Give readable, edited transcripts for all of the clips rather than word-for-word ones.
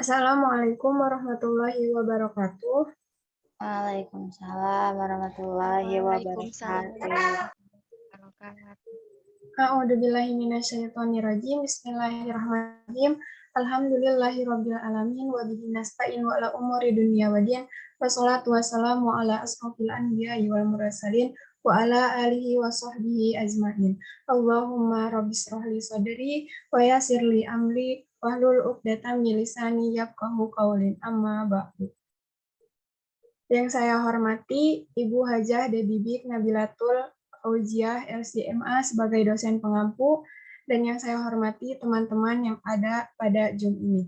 Assalamualaikum warahmatullahi wabarakatuh. Waalaikumsalam warahmatullahi Waalaikumsalam wabarakatuh. wabarakatuh. A'udzubillahi minasyaitonirrajim. Bismillahirrahmanirrahim. Alhamdulillahirabbil alamin wa bihi nasta'in wa ala umuri dunya waddin. Wassalatu wassalamu ala asrofil anbiya'i wal mursalin wa ala alihi wa sahbihi ajmain. Allahumma rabbis shrahli sadri wa yassirli amri wahlul 'uqdatam min lisani yafqahu qawli. Amma ba'du. Yang saya hormati Ibu Hajah Debibik Nabilatul Fauziah LCMA sebagai dosen pengampu, dan yang saya hormati teman-teman yang ada pada Zoom ini.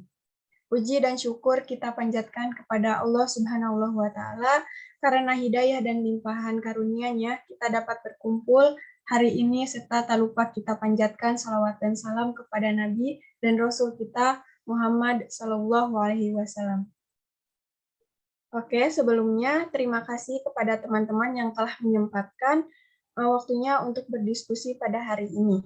Puji dan syukur kita panjatkan kepada Allah Subhanahu wa Ta'ala, karena hidayah dan limpahan karunia-Nya kita dapat berkumpul hari ini, serta tak lupa kita panjatkan salawat dan salam kepada Nabi dan Rasul kita Muhammad Sallallahu Alaihi Wasallam. Oke, sebelumnya terima kasih kepada teman-teman yang telah menyempatkan waktunya untuk berdiskusi pada hari ini.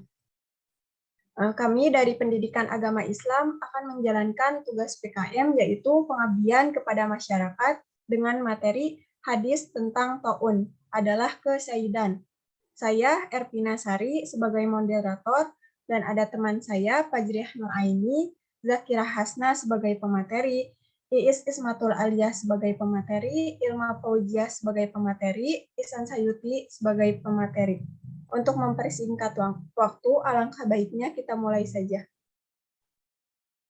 Kami dari Pendidikan Agama Islam akan menjalankan tugas PKM, yaitu pengabdian kepada masyarakat dengan materi hadis tentang ta'un adalah kesyahidan. Saya Ervina Sari sebagai moderator, dan ada teman saya Fajriah Nuraini, Zakira Hasna sebagai pemateri, Iis Ismatul Aliyah sebagai pemateri, Ilma Fauziah sebagai pemateri, Ihsan Sayuti sebagai pemateri. Untuk mempersingkat waktu, alangkah baiknya kita mulai saja.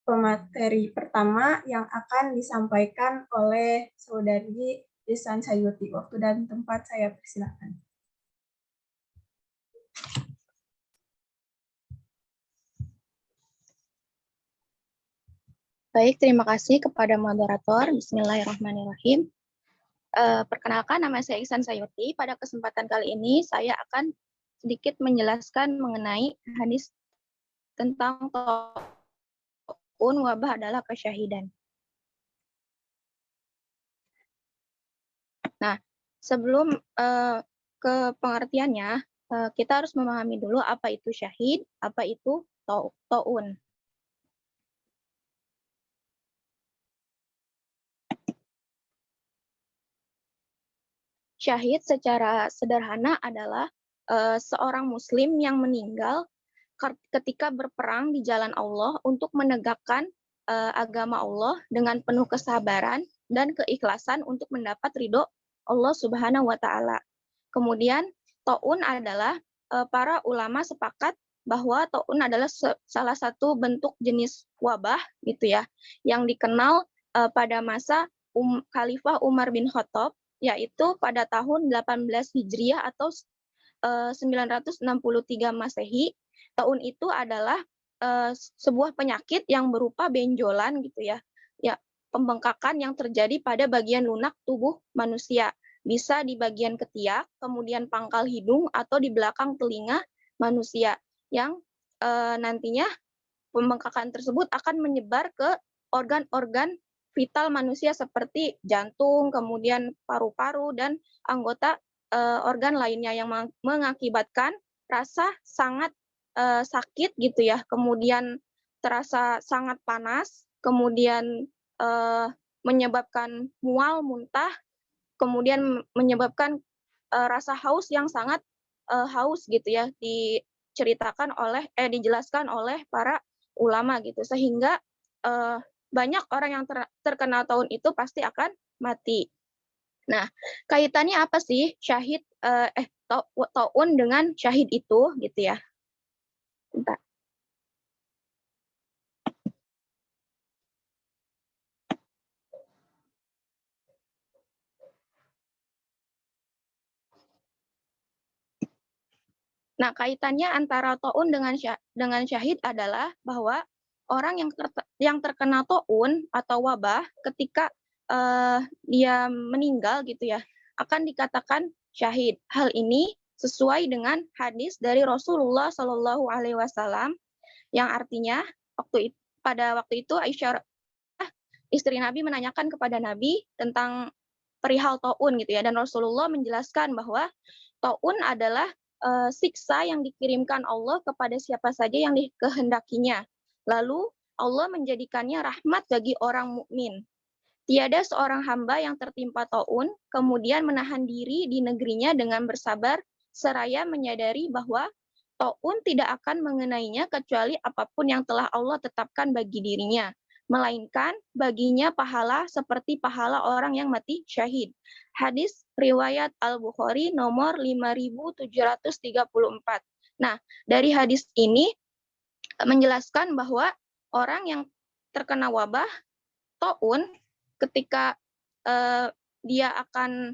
Pemateri pertama yang akan disampaikan oleh Saudari Ihsan Sayuti. Waktu dan tempat saya persilakan. Baik, terima kasih kepada moderator. Bismillahirrahmanirrahim. Perkenalkan, nama saya Ihsan Sayuti. Pada kesempatan kali ini, saya akan sedikit menjelaskan mengenai hadis tentang ta'un wabah adalah kesyahidan. Nah, sebelum ke pengertiannya, kita harus memahami dulu apa itu syahid, apa itu ta'un. Syahid secara sederhana adalah seorang muslim yang meninggal ketika berperang di jalan Allah untuk menegakkan agama Allah dengan penuh kesabaran dan keikhlasan untuk mendapat ridho Allah Subhanahu wa Ta'ala. Kemudian ta'un adalah para ulama sepakat bahwa ta'un adalah salah satu bentuk jenis wabah gitu ya, yang dikenal pada masa Khalifah Umar bin Khattab, yaitu pada tahun 18 Hijriah atau 963 Masehi. Ta'un itu adalah sebuah penyakit yang berupa benjolan gitu ya, pembengkakan yang terjadi pada bagian lunak tubuh manusia. Bisa di bagian ketiak, kemudian pangkal hidung, atau di belakang telinga manusia, yang nantinya pembengkakan tersebut akan menyebar ke organ-organ vital manusia seperti jantung, kemudian paru-paru, dan anggota organ lainnya, yang mengakibatkan rasa sangat sakit gitu ya, kemudian terasa sangat panas, kemudian menyebabkan mual, muntah, kemudian menyebabkan rasa haus yang sangat haus gitu ya, dijelaskan oleh para ulama gitu, sehingga banyak orang yang terkena ta'un itu pasti akan mati. Nah, kaitannya apa sih syahid ta'un dengan syahid itu gitu ya? Bentar. Nah, kaitannya antara ta'un dengan syahid adalah bahwa orang yang terkena ta'un atau wabah ketika dia meninggal gitu ya, akan dikatakan syahid. Hal ini sesuai dengan hadis dari Rasulullah Shallallahu Alaihi Wasallam, yang artinya pada waktu itu Aisyah, istri Nabi, menanyakan kepada Nabi tentang perihal ta'un gitu ya, dan Rasulullah menjelaskan bahwa ta'un adalah siksa yang dikirimkan Allah kepada siapa saja yang dikehendakinya. Lalu Allah menjadikannya rahmat bagi orang mukmin. Tiada seorang hamba yang tertimpa taun, kemudian menahan diri di negerinya dengan bersabar, seraya menyadari bahwa taun tidak akan mengenainya kecuali apapun yang telah Allah tetapkan bagi dirinya, melainkan baginya pahala seperti pahala orang yang mati syahid. Hadis riwayat Al-Bukhari nomor 5734. Nah, dari hadis ini menjelaskan bahwa orang yang terkena wabah taun ketika eh, dia akan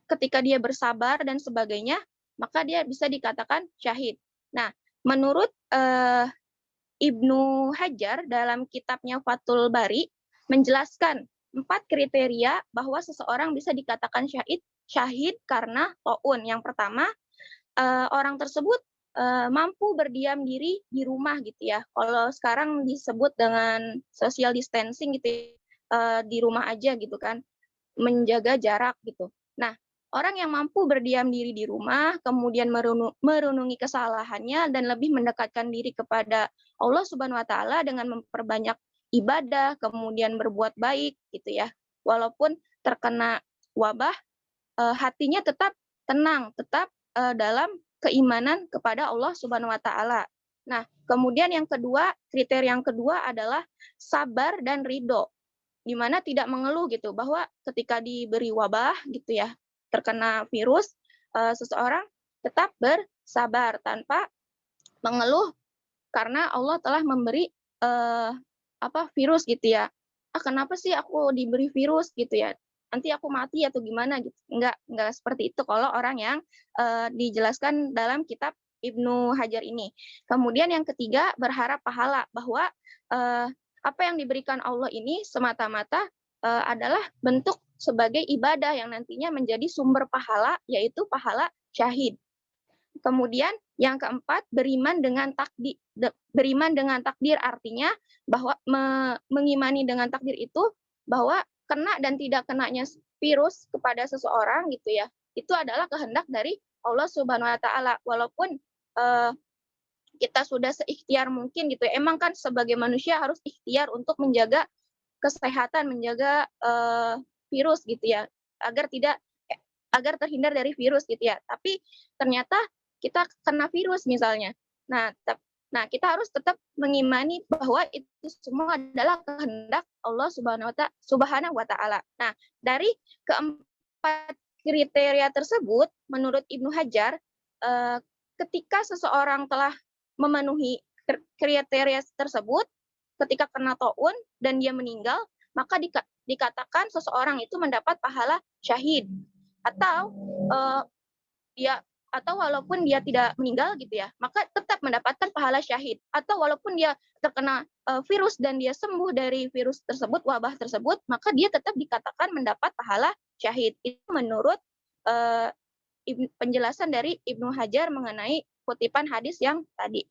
ketika dia bersabar dan sebagainya, maka dia bisa dikatakan syahid. Nah, menurut Ibnu Hajar dalam kitabnya Fathul Bari menjelaskan 4 kriteria bahwa seseorang bisa dikatakan syahid karena taun. Yang pertama, orang tersebut mampu berdiam diri di rumah gitu ya. Kalau sekarang disebut dengan social distancing gitu, di rumah aja gitu kan, menjaga jarak gitu. Nah, orang yang mampu berdiam diri di rumah, kemudian merenungi kesalahannya dan lebih mendekatkan diri kepada Allah Subhanahu wa taala dengan memperbanyak ibadah, kemudian berbuat baik gitu ya. Walaupun terkena wabah, hatinya tetap tenang, tetap dalam keimanan kepada Allah Subhanahu wa taala. Nah, kemudian yang kedua, kriteria yang kedua adalah sabar dan ridho, di mana tidak mengeluh gitu, bahwa ketika diberi wabah gitu ya, terkena virus, seseorang tetap bersabar tanpa mengeluh karena Allah telah memberi virus gitu ya. Kenapa sih aku diberi virus gitu ya? Nanti aku mati atau gimana gitu. Enggak seperti itu kalau orang yang dijelaskan dalam kitab Ibnu Hajar ini. Kemudian yang ketiga, berharap pahala, bahwa apa yang diberikan Allah ini semata-mata adalah bentuk sebagai ibadah yang nantinya menjadi sumber pahala, yaitu pahala syahid. Kemudian yang keempat, beriman dengan takdir artinya bahwa mengimani dengan takdir itu bahwa kena dan tidak kenanya virus kepada seseorang gitu ya, itu adalah kehendak dari Allah Subhanahu wa taala. Walaupun kita sudah seikhtiar mungkin gitu ya. Emang kan sebagai manusia harus ikhtiar untuk menjaga kesehatan, menjaga virus gitu ya, agar terhindar dari virus gitu ya. Tapi ternyata kita kena virus misalnya. Nah, kita harus tetap mengimani bahwa itu semua adalah kehendak Allah Subhanahu wa taala. Nah, dari keempat kriteria tersebut menurut Ibnu Hajar, ketika seseorang telah memenuhi kriteria tersebut, ketika kena taun dan dia meninggal, maka dikatakan seseorang itu mendapat pahala syahid. Atau walaupun dia tidak meninggal gitu ya, maka tetap mendapatkan pahala syahid. Atau walaupun dia terkena virus dan dia sembuh dari virus tersebut, wabah tersebut, maka dia tetap dikatakan mendapat pahala syahid. Itu menurut penjelasan dari Ibnu Hajar mengenai kutipan hadis yang tadi.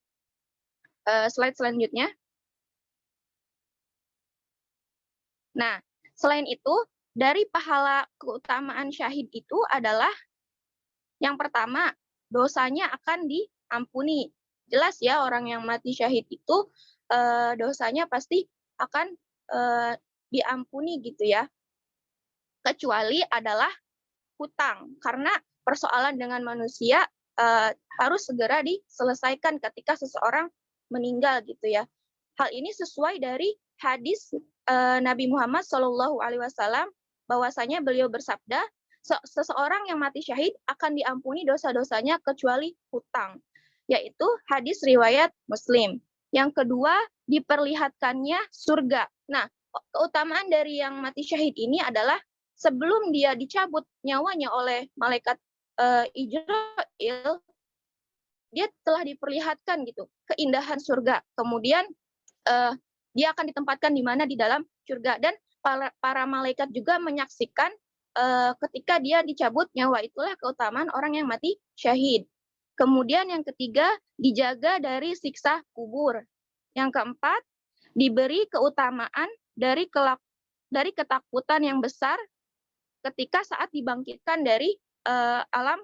Slide selanjutnya. Nah, selain itu, dari pahala keutamaan syahid itu adalah yang pertama, dosanya akan diampuni. Jelas ya, orang yang mati syahid itu dosanya pasti akan diampuni gitu ya. Kecuali adalah hutang, karena persoalan dengan manusia harus segera diselesaikan ketika seseorang meninggal gitu ya. Hal ini sesuai dari hadis Nabi Muhammad SAW, bahwasanya beliau bersabda, seseorang yang mati syahid akan diampuni dosa-dosanya kecuali hutang, yaitu hadis riwayat Muslim. Yang kedua, diperlihatkannya surga. Nah, keutamaan dari yang mati syahid ini adalah sebelum dia dicabut nyawanya oleh malaikat Ijrail, dia telah diperlihatkan gitu keindahan surga. Kemudian dia akan ditempatkan di mana, di dalam surga, dan para malaikat juga menyaksikan ketika dia dicabut nyawa. Itulah keutamaan orang yang mati syahid. Kemudian yang ketiga, dijaga dari siksa kubur. Yang keempat, diberi keutamaan dari ketakutan yang besar ketika saat dibangkitkan dari alam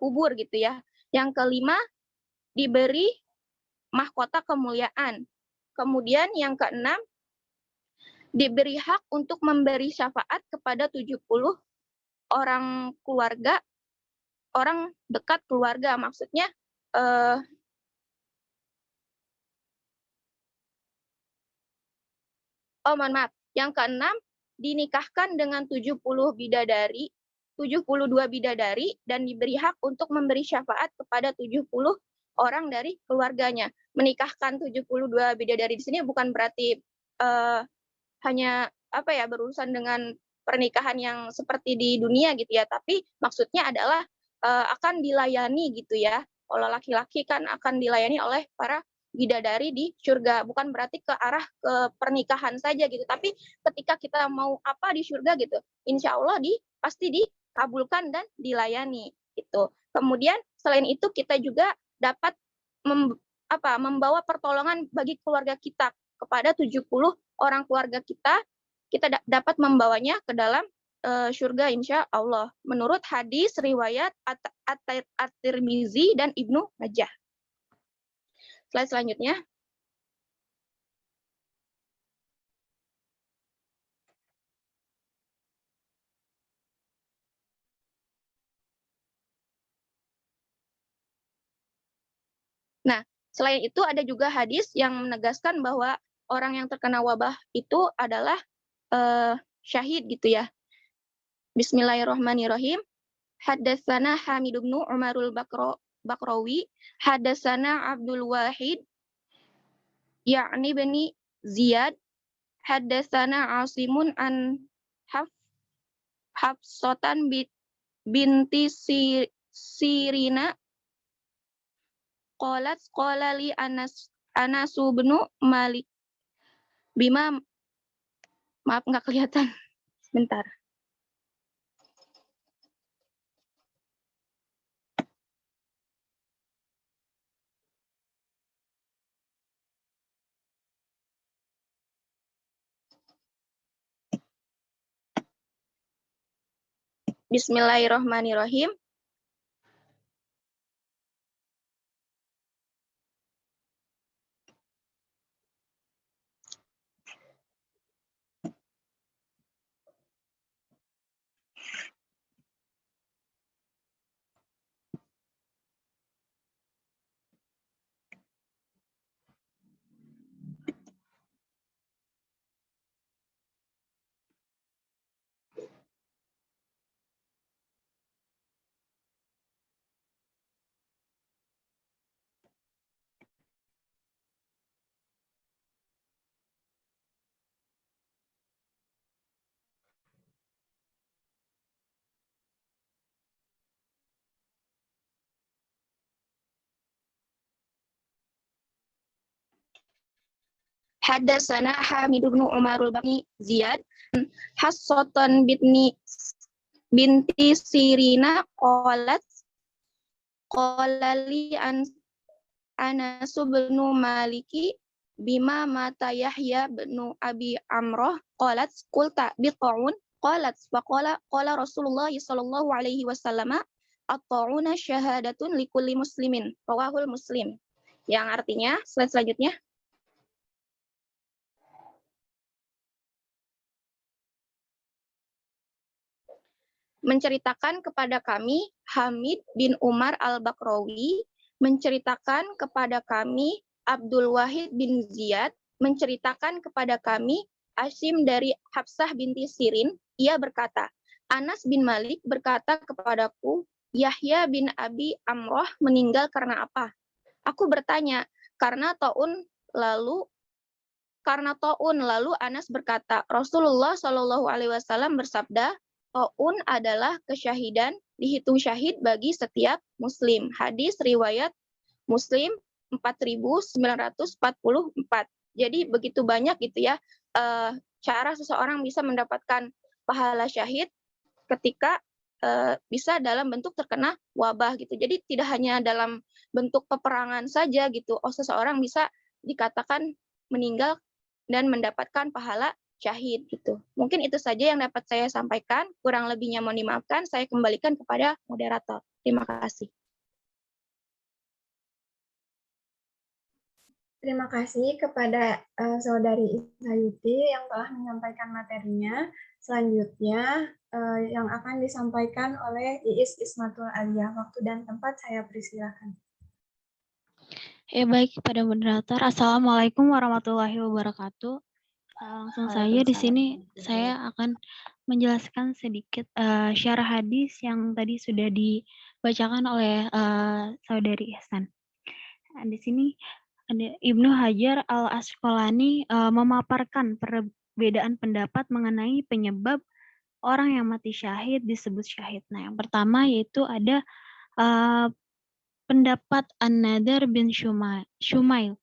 kubur gitu ya. Yang kelima, diberi mahkota kemuliaan. Kemudian yang keenam, diberi hak untuk memberi syafaat kepada 70 orang keluarga, orang dekat keluarga. Maksudnya, mohon maaf. Yang keenam, dinikahkan dengan 70 bidadari, 72 bidadari, dan diberi hak untuk memberi syafaat kepada 70 orang dari keluarganya. Menikahkan 72 bidadari di sini bukan berarti hanya berurusan dengan pernikahan yang seperti di dunia gitu ya, tapi maksudnya adalah akan dilayani gitu ya. Kalau laki-laki kan akan dilayani oleh para bidadari di surga, bukan berarti ke arah ke pernikahan saja gitu, tapi ketika kita mau apa di surga gitu, insya Allah pasti dikabulkan dan dilayani gitu. Kemudian selain itu kita juga dapat membawa pertolongan bagi keluarga kita kepada 70 orang keluarga kita dapat membawanya ke dalam surga insya Allah. Menurut hadis riwayat At-Tirmizi dan Ibnu Majah. Slide selanjutnya. Nah, selain itu ada juga hadis yang menegaskan bahwa orang yang terkena wabah itu adalah syahid gitu ya. Bismillahirrahmanirrahim. Haddatsana Hamid bin Umarul Bakrawi, haddatsana Abdul Wahid yakni bani Ziyad, haddatsana Asimun an Hafsatan binti Sirina qalat qala li Anas bin Malik bima, maaf nggak kelihatan sebentar. Bismillahirrahmanirrahim. Haddatsana Hamid bin Umarul Bani Ziyad, Hassatan binti Sirina qalat qala li Anas bin Maliki bima mata Yahya bin Abi Amrah qalat qulta biqaun qalat faqala qala Rasulullah sallallahu alaihi wasallam at-ta'una syahadatun likulli muslimin, rawahul Muslim. Yang artinya, slide selanjutnya. Menceritakan kepada kami Hamid bin Umar al-Bakrawi, menceritakan kepada kami Abdul Wahid bin Ziyad, menceritakan kepada kami Asim dari Hafsah binti Sirin. Ia berkata, Anas bin Malik berkata kepadaku, Yahya bin Abi Amroh meninggal karena apa? Aku bertanya, karena taun lalu Anas berkata, Rasulullah Shallallahu Alaihi Wasallam bersabda, Taun adalah kesyahidan, dihitung syahid bagi setiap muslim. Hadis riwayat Muslim 4944. Jadi begitu banyak gitu ya cara seseorang bisa mendapatkan pahala syahid ketika bisa dalam bentuk terkena wabah gitu. Jadi tidak hanya dalam bentuk peperangan saja gitu. Seseorang bisa dikatakan meninggal dan mendapatkan pahala syahid gitu. Mungkin itu saja yang dapat saya sampaikan. Kurang lebihnya mohon dimaafkan. Saya kembalikan kepada moderator. Terima kasih. Terima kasih kepada Saudari Isayuti yang telah menyampaikan materinya. Selanjutnya yang akan disampaikan oleh Iis Ismatul Alia. Waktu dan tempat saya persilakan. Ya baik, kepada moderator. Assalamualaikum warahmatullahi wabarakatuh. Langsung saja di sini saya akan menjelaskan sedikit syarah hadis yang tadi sudah dibacakan oleh Saudari Ihsan. Di sini ada Ibnu Hajar Al-Asqalani memaparkan perbedaan pendapat mengenai penyebab orang yang mati syahid disebut syahid. Nah, yang pertama yaitu ada pendapat An-Nadhr bin Shumail,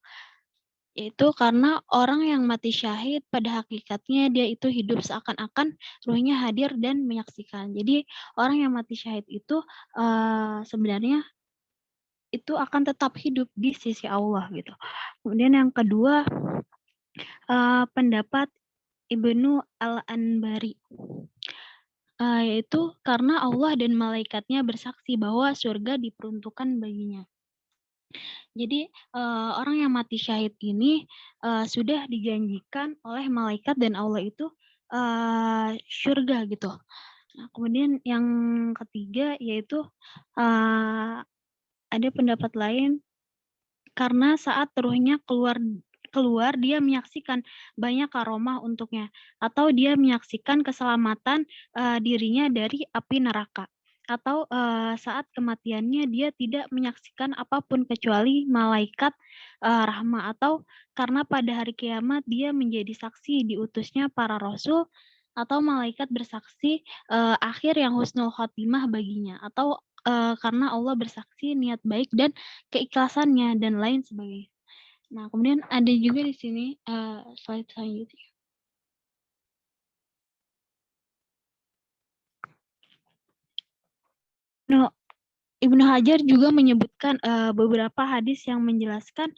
yaitu karena orang yang mati syahid pada hakikatnya dia itu hidup seakan-akan ruhnya hadir dan menyaksikan. Jadi orang yang mati syahid itu sebenarnya itu akan tetap hidup di sisi Allah gitu. Kemudian yang kedua pendapat Ibnu Al-Anbari, yaitu karena Allah dan malaikatnya bersaksi bahwa surga diperuntukkan baginya. Jadi orang yang mati syahid ini sudah dijanjikan oleh malaikat dan Allah itu surga gitu. Nah, kemudian yang ketiga yaitu ada pendapat lain karena saat ruhnya keluar dia menyaksikan banyak karomah untuknya atau dia menyaksikan keselamatan dirinya dari api neraka atau saat kematiannya dia tidak menyaksikan apapun kecuali malaikat rahmah atau karena pada hari kiamat dia menjadi saksi diutusnya para rasul atau malaikat bersaksi akhir yang husnul khotimah baginya atau karena Allah bersaksi niat baik dan keikhlasannya dan lain sebagainya. Nah, kemudian ada juga di sini slide selanjutnya. No, Ibnu Hajar juga menyebutkan beberapa hadis yang menjelaskan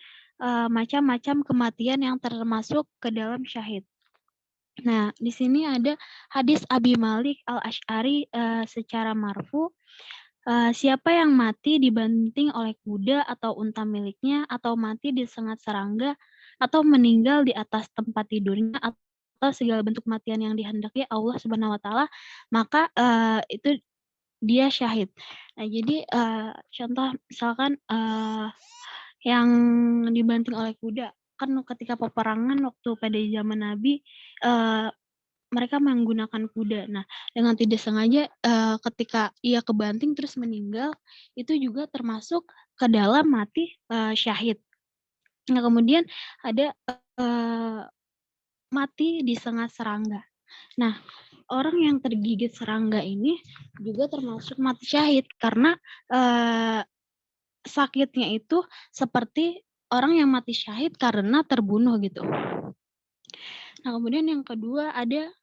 macam-macam kematian yang termasuk ke dalam syahid. Nah, di sini ada hadis Abi Malik Al-Asy'ari secara marfu. Siapa yang mati dibanting oleh kuda atau unta miliknya, atau mati disengat serangga, atau meninggal di atas tempat tidurnya, atau segala bentuk kematian yang dihendaki Allah Subhanahu wa Ta'ala, maka itu dia syahid. Nah, jadi contoh misalkan yang dibanting oleh kuda, kan ketika peperangan waktu pada zaman Nabi mereka menggunakan kuda. Nah, dengan tidak sengaja ketika ia kebanting terus meninggal, itu juga termasuk ke dalam mati syahid. Nah, kemudian ada mati disengat serangga. Nah, orang yang tergigit serangga ini juga termasuk mati syahid karena sakitnya itu seperti orang yang mati syahid karena terbunuh gitu. Nah, kemudian yang kedua ada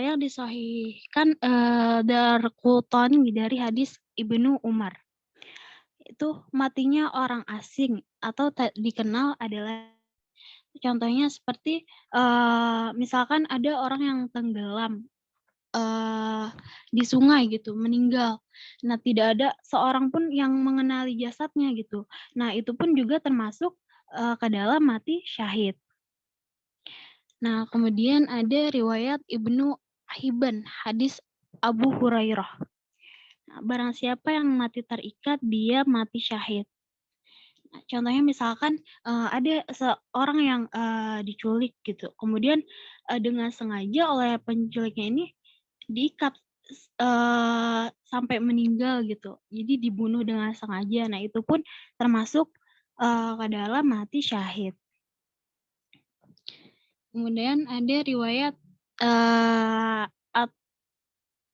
yang disahihkan Darqutni dari hadis Ibnu Umar. Itu matinya orang asing atau dikenal adalah contohnya seperti misalkan ada orang yang tenggelam di sungai gitu, meninggal. Nah, tidak ada seorang pun yang mengenali jasadnya gitu. Nah, itu pun juga termasuk ke dalam mati syahid. Nah, kemudian ada riwayat Ibnu Hibban, hadis Abu Hurairah. Nah, barang siapa yang mati terikat, dia mati syahid. Nah, contohnya misalkan ada seorang yang diculik gitu, kemudian dengan sengaja oleh penculiknya ini diikat sampai meninggal gitu. Jadi dibunuh dengan sengaja. Nah, itu pun termasuk ke dalam mati syahid. Kemudian ada riwayat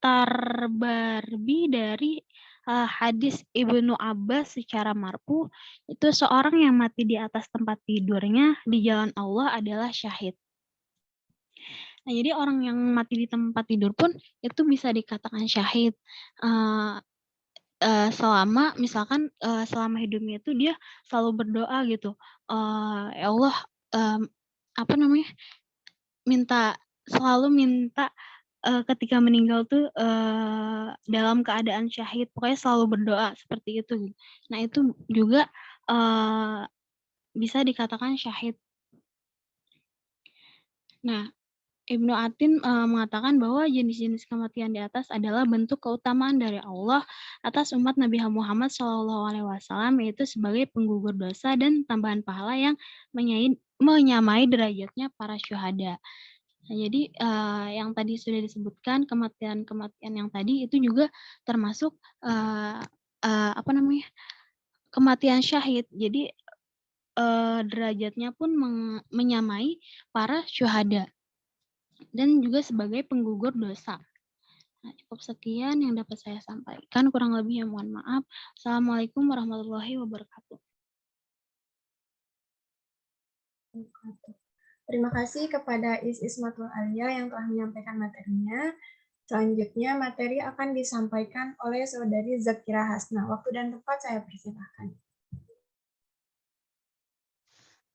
At-Tarbarbi dari hadis Ibnu Abbas secara marfu, itu seorang yang mati di atas tempat tidurnya di jalan Allah adalah syahid. Nah, jadi orang yang mati di tempat tidur pun itu bisa dikatakan syahid selama misalkan selama hidupnya itu dia selalu berdoa gitu, ya Allah selalu minta ketika meninggal tuh dalam keadaan syahid, pokoknya selalu berdoa seperti itu. Nah, itu juga bisa dikatakan syahid. Nah, Ibnu Atin mengatakan bahwa jenis-jenis kematian di atas adalah bentuk keutamaan dari Allah atas umat Nabi Muhammad SAW, yaitu sebagai penggugur dosa dan tambahan pahala yang menyamai derajatnya para syuhada. Nah, jadi yang tadi sudah disebutkan kematian-kematian yang tadi itu juga termasuk kematian syahid. Jadi derajatnya pun menyamai para syuhada dan juga sebagai penggugur dosa. Nah, cukup sekian yang dapat saya sampaikan. Kurang lebihnya mohon maaf. Assalamualaikum warahmatullahi wabarakatuh. Terima kasih kepada Ismatul Alia yang telah menyampaikan materinya. Selanjutnya, materi akan disampaikan oleh Saudari Zakira Hasna. Waktu dan tempat saya persilahkan.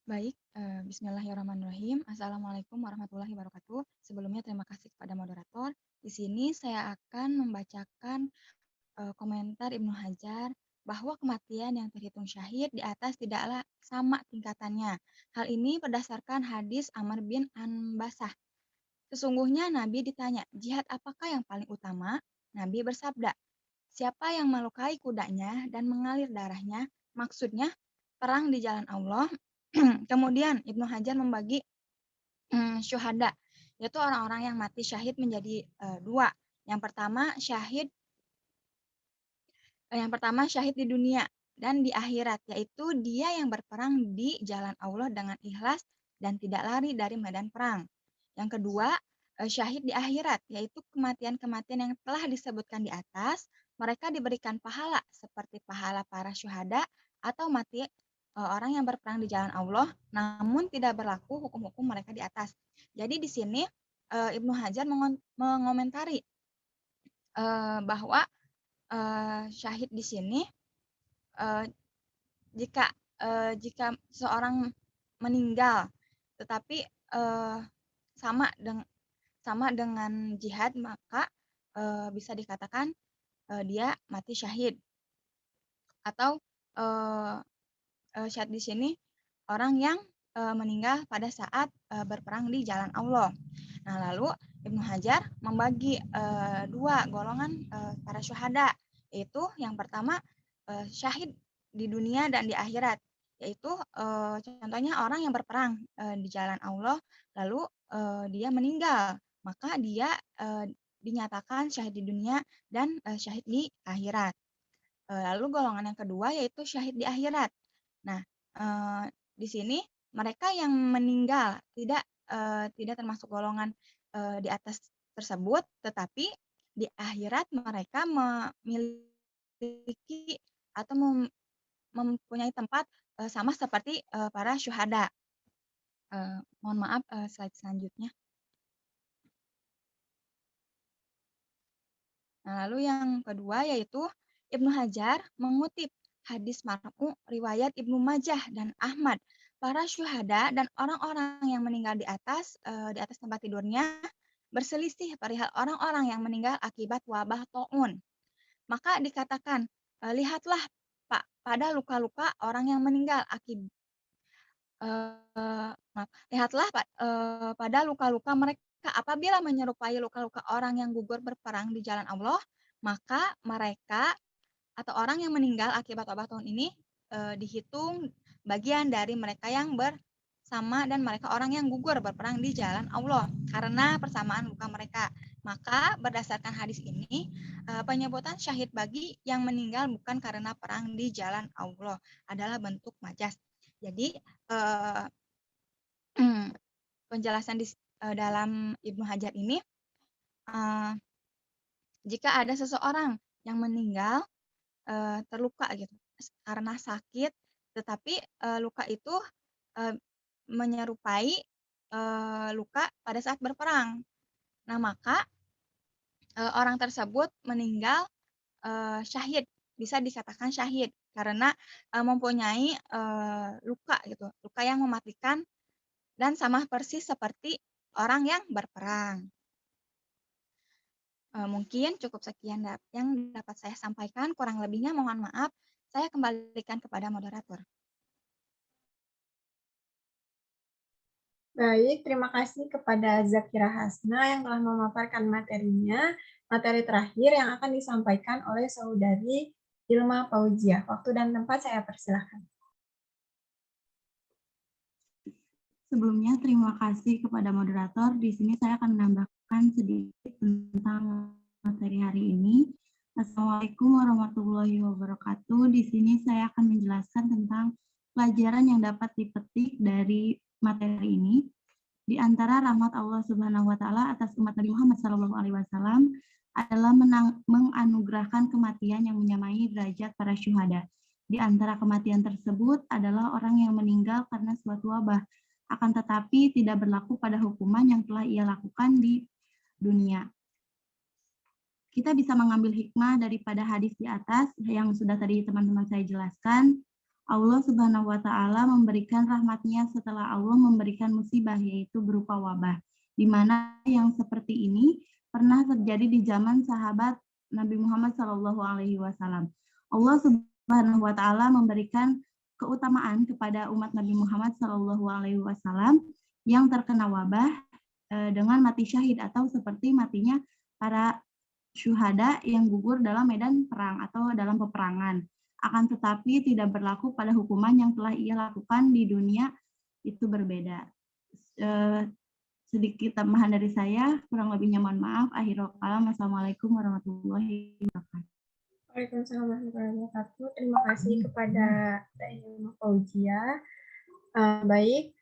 Baik, bismillahirrahmanirrahim. Assalamualaikum warahmatullahi wabarakatuh. Sebelumnya terima kasih kepada moderator. Di sini saya akan membacakan komentar Ibnu Hajar bahwa kematian yang terhitung syahid di atas tidaklah sama tingkatannya. Hal ini berdasarkan hadis Amr bin Anbasah. Sesungguhnya Nabi ditanya, jihad apakah yang paling utama? Nabi bersabda, siapa yang melukai kudanya dan mengalir darahnya, maksudnya perang di jalan Allah. Kemudian Ibnu Hajar membagi syuhada, yaitu orang-orang yang mati syahid menjadi dua. Yang pertama syahid di dunia dan di akhirat, yaitu dia yang berperang di jalan Allah dengan ikhlas dan tidak lari dari medan perang. Yang kedua, syahid di akhirat, yaitu kematian-kematian yang telah disebutkan di atas, mereka diberikan pahala seperti pahala para syuhada atau mati orang yang berperang di jalan Allah, namun tidak berlaku hukum-hukum mereka di atas. Jadi di sini Ibnu Hajar mengomentari bahwa syahid di sini jika seorang meninggal, tetapi sama dengan jihad, maka bisa dikatakan dia mati syahid. Atau syahid di sini orang yang meninggal pada saat berperang di jalan Allah. Nah, lalu Ibnu Hajar membagi dua golongan para syuhada, yaitu yang pertama syahid di dunia dan di akhirat, yaitu contohnya orang yang berperang di jalan Allah, lalu dia meninggal, maka dia dinyatakan syahid di dunia dan syahid di akhirat. Lalu golongan yang kedua yaitu syahid di akhirat. Nah, di sini mereka yang meninggal tidak termasuk golongan di atas tersebut, tetapi di akhirat mereka memiliki atau mempunyai tempat sama seperti para syuhada. Mohon maaf, slide selanjutnya. Nah, lalu yang kedua yaitu Ibnu Hajar mengutip hadis marfu riwayat Ibnu Majah dan Ahmad. Para syuhada dan orang-orang yang meninggal di atas tempat tidurnya berselisih perihal orang-orang yang meninggal akibat wabah taun. Maka dikatakan, lihatlah Pak, pada luka-luka orang yang meninggal akibat lihatlah pada luka-luka mereka apabila menyerupai luka-luka orang yang gugur berperang di jalan Allah, maka mereka atau orang yang meninggal akibat wabah tahun ini dihitung bagian dari mereka yang bersama dan mereka orang yang gugur berperang di jalan Allah karena persamaan luka mereka. Maka berdasarkan hadis ini penyebutan syahid bagi yang meninggal bukan karena perang di jalan Allah adalah bentuk majas. Jadi penjelasan di dalam Ibnu Hajar ini, jika ada seseorang yang meninggal terluka gitu karena sakit, tetapi luka itu menyerupai luka pada saat berperang. Nah, maka orang tersebut meninggal syahid, bisa dikatakan syahid karena mempunyai luka gitu, luka yang mematikan dan sama persis seperti orang yang berperang. Mungkin cukup sekian yang dapat saya sampaikan, kurang lebihnya mohon maaf. Saya kembalikan kepada moderator. Baik, terima kasih kepada Zakira Hasna yang telah memaparkan materinya. Materi terakhir yang akan disampaikan oleh saudari Ilma Fauziah. Waktu dan tempat saya persilahkan. Sebelumnya, terima kasih kepada moderator. Di sini saya akan menambahkan sedikit tentang materi hari ini. Assalamualaikum warahmatullahi wabarakatuh. Di sini saya akan menjelaskan tentang pelajaran yang dapat dipetik dari materi ini. Di antara rahmat Allah Subhanahu wa taala atas umat Nabi Muhammad SAW adalah menganugerahkan kematian yang menyamai derajat para syuhada. Di antara kematian tersebut adalah orang yang meninggal karena suatu wabah, akan tetapi tidak berlaku pada hukuman yang telah ia lakukan di dunia. Kita bisa mengambil hikmah daripada hadis di atas yang sudah tadi teman-teman saya jelaskan. Allah Subhanahu wa taala memberikan rahmatnya setelah Allah memberikan musibah, yaitu berupa wabah, di mana yang seperti ini pernah terjadi di zaman sahabat Nabi Muhammad SAW. Allah Subhanahu wa taala memberikan keutamaan kepada umat Nabi Muhammad SAW yang terkena wabah dengan mati syahid, atau seperti matinya para syuhada yang gugur dalam medan perang atau dalam peperangan. Akan tetapi tidak berlaku pada hukuman yang telah ia lakukan di dunia, itu berbeda. Sedikit tambahan dari saya, kurang lebihnya mohon maaf. Akhirul kalam, wassalamualaikum warahmatullahi wabarakatuh. Waalaikumsalam warahmatullahi wabarakatuh. Terima kasih kepada Ilma Fauziah. Baik,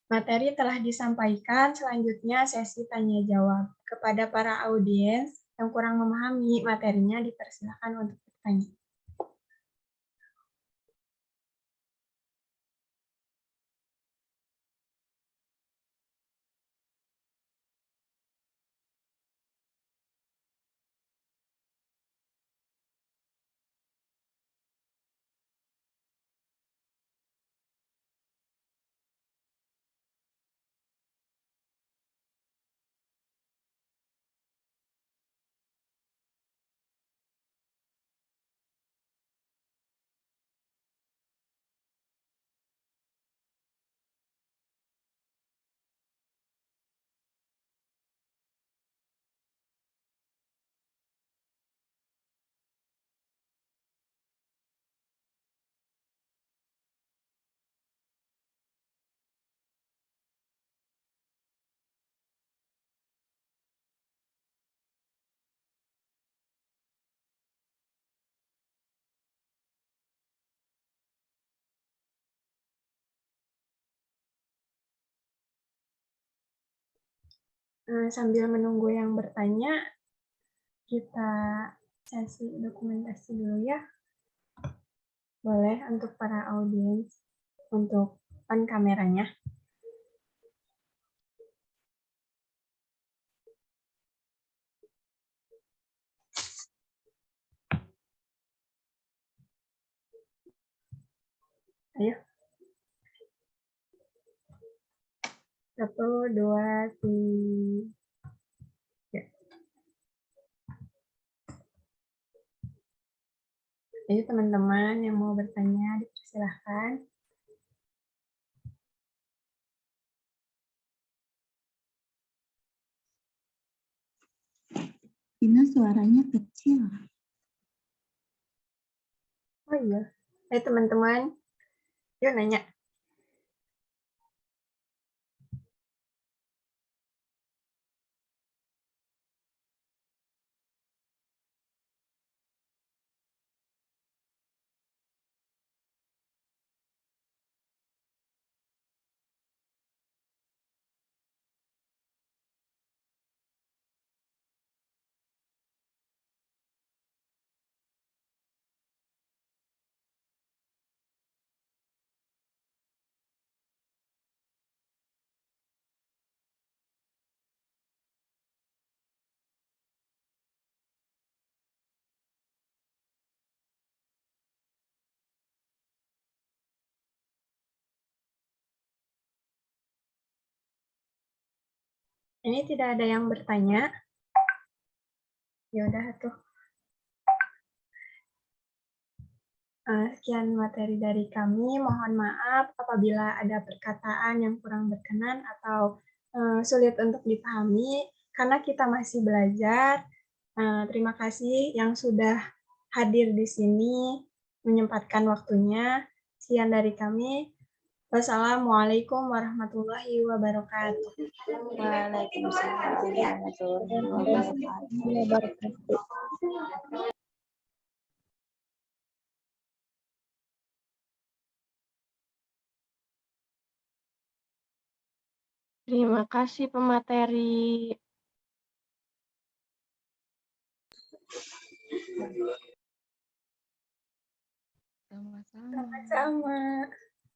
materi telah disampaikan. Selanjutnya sesi tanya jawab. Kepada para audiens yang kurang memahami materinya, dipersilakan untuk bertanya. Sambil menunggu yang bertanya, kita sesi dokumentasi dulu ya. Boleh untuk para audiens untuk on kameranya. Ayo. 1, 2, 3. Jadi teman-teman yang mau bertanya dipersilahkan. Ini suaranya kecil. Oh iya. Teman-teman, yuk nanya. Ini tidak ada yang bertanya. Ya udah tuh. Sekian materi dari kami. Mohon maaf apabila ada perkataan yang kurang berkenan atau sulit untuk dipahami, karena kita masih belajar. Terima kasih yang sudah hadir di sini, menyempatkan waktunya. Sekian dari kami. Wassalamualaikum warahmatullahi wabarakatuh. Waalaikumsalam warahmatullahi wabarakatuh. Terima kasih pemateri. Sama-sama. Sama-sama.